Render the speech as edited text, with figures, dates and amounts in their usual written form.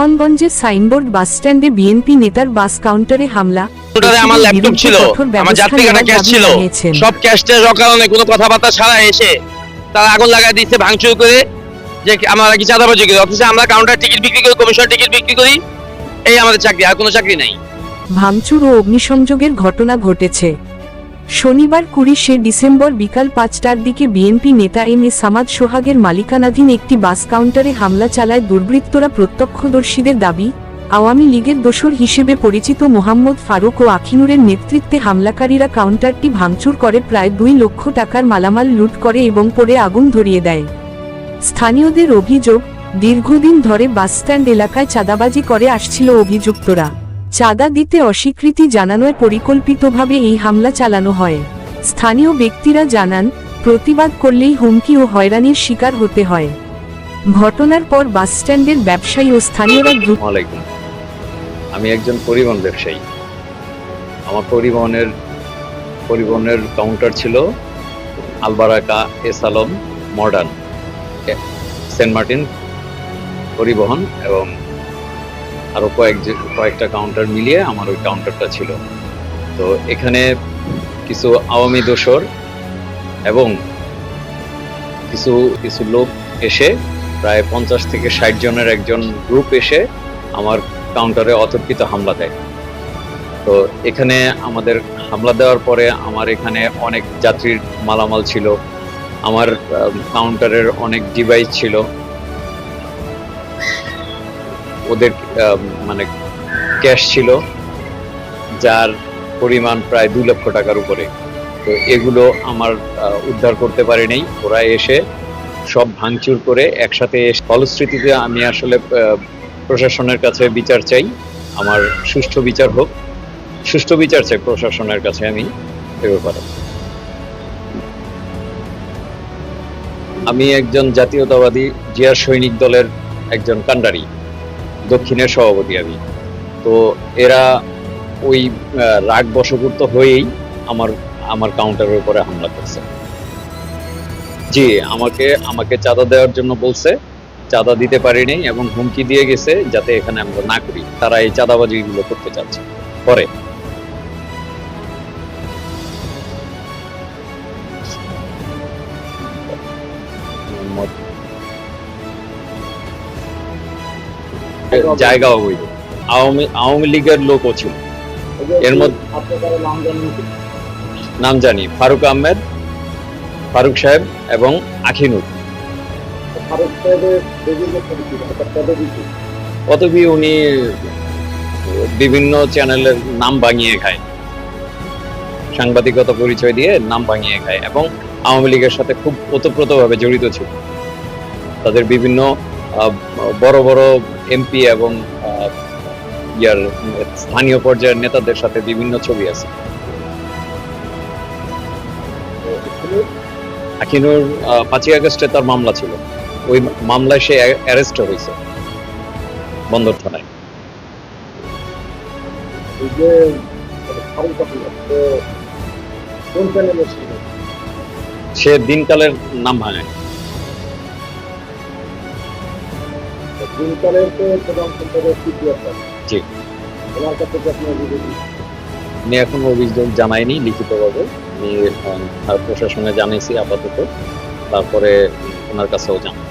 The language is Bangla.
নারায়ণগঞ্জের সাইনবোর্ড বাসস্ট্যান্ডে বিএনপি নেতার বাস কাউন্টারে হামলা। আমার ল্যাপটপ ছিল, আমার যাত্রী কাটা ক্যাশ ছিল, সব ক্যাশটা কারণে কোনো কথাবার্তা ছাড়া এসে তারা আগুন লাগাই দিচ্ছে ভাঙচুর করে, যে আমরা কি চাঁদাবাজি করি, অথচ আমরা কাউন্টার টিকিট বিক্রি করি, কমিশন টিকিট বিক্রি করি, এই আমাদের চাকরি, আর কোনো চাকরি নাই। ভাঙচুর ও অগ্নিসংযোগের ঘটনা ঘটেছে শনিবার 20শে ডিসেম্বর বিকাল 5টার দিকে বিএনপি নেতা এম এ সামাদ সোহাগের মালিকানাধীন একটি বাস কাউন্টারে হামলা চালায় দুর্বৃত্তরা। প্রত্যক্ষদর্শীদের দাবি, আওয়ামী লীগের দোসর হিসেবে পরিচিত মোহাম্মদ ফারুক ও আখিনুরের নেতৃত্বে হামলাকারীরা কাউন্টারটি ভাঙচুর করে প্রায় 2 লক্ষ টাকার মালামাল লুট করে এবং পরে আগুন ধরিয়ে দেয়। স্থানীয়দের অভিযোগ, দীর্ঘদিন ধরে বাসস্ট্যান্ড এলাকায় চাঁদাবাজি করে আসছিল অভিযুক্তরা। চাঁদা দিতে অস্বীকৃতি জানানোয় পরিকল্পিতভাবে এই হামলা চালানো হয়। স্থানীয় ব্যক্তিরা জানান, প্রতিবাদ করলেই হুমকি ও হয়রানির শিকার হতে হয়। ঘটনার পর বাসস্ট্যান্ডের ব্যবসায়ী ও স্থানীয়রা দ্রুত। আমি একজন পরিবহন ব্যবসায়ী। আমার পরিবহনের কাউন্টার ছিল আলবারাকা এসালম মডার্ন, সেন্ট মার্টিন পরিবহন এবং আরো কয়েকটা কাউন্টার মিলিয়ে আমার ওই কাউন্টারটা ছিল। তো এখানে কিছু আওয়ামী দোসর এবং কিছু লোক এসে প্রায় 50 থেকে 60 জনের একজন গ্রুপ এসে আমার কাউন্টারে অতর্কিত হামলা দেয়। তো এখানে আমাদের হামলা দেওয়ার পরে আমার এখানে অনেক যাত্রীর মালামাল ছিল, আমার কাউন্টারের অনেক ডিভাইস ছিল, ওদের মানে ক্যাশ ছিল যার পরিমাণ প্রায় 2 লক্ষ টাকার উপরে। তো এগুলো আমার উদ্ধার করতে পারি নাই, ওরা এসে সব ভাঙচুর করে একসাথে। ফলশ্রুতিতে আমি আসলে প্রশাসনের কাছে বিচার চাই, আমার সুষ্ঠু বিচার হোক, সুষ্ঠু বিচার চাই প্রশাসনের কাছে আমি এ ব্যাপারে। আমি একজন জাতীয়তাবাদী জিয়ার সৈনিক দলের একজন কাণ্ডারি, দক্ষিণের সভাপতি আমি। তো এরা ওই রাগ বশবর্ত হয়েই আমার কাউন্টারের উপরে হামলা করছে। জি, আমাকে চাঁদা দেওয়ার জন্য বলছে, চাঁদা দিতে পারিনি এবং হুমকি দিয়ে গেছে যাতে এখানে আমরা না করি। তারা এই চাঁদাবাজিগুলো করতে চাচ্ছে পরে। জায়গা অবৈধ, আওয়ামী লীগের লোকও ছিল এর মধ্যে। নাম জানি, ফারুক আহমেদ, ফারুক সাহেব এবং আখিনুর। পদবী উনি বিভিন্ন চ্যানেলের নাম ভাঙিয়ে খায়, সাংবাদিকতা পরিচয় দিয়ে নাম ভাঙিয়ে খায় এবং আওয়ামী লীগের সাথে খুব ওতপ্রোতভাবে জড়িত ছিল। তাদের বিভিন্ন বড় বড় এমপি এবং স্থানীয় পর্যায়ের নেতাদের সাথে বিভিন্ন ছবি আছে। আখিনুর 5ই আগস্টে তার মামলা ছিল, ওই মামলায় সে অ্যারেস্ট হয়েছে বন্দর থানায়। সে দিনকালের নাম ভাঙে। জি, আমি এখন অভিযোগ জানাইনি লিখিতভাবে, আমি প্রশাসনে জানাইছি আপাতত, তারপরে ওনার কাছেও জানাই।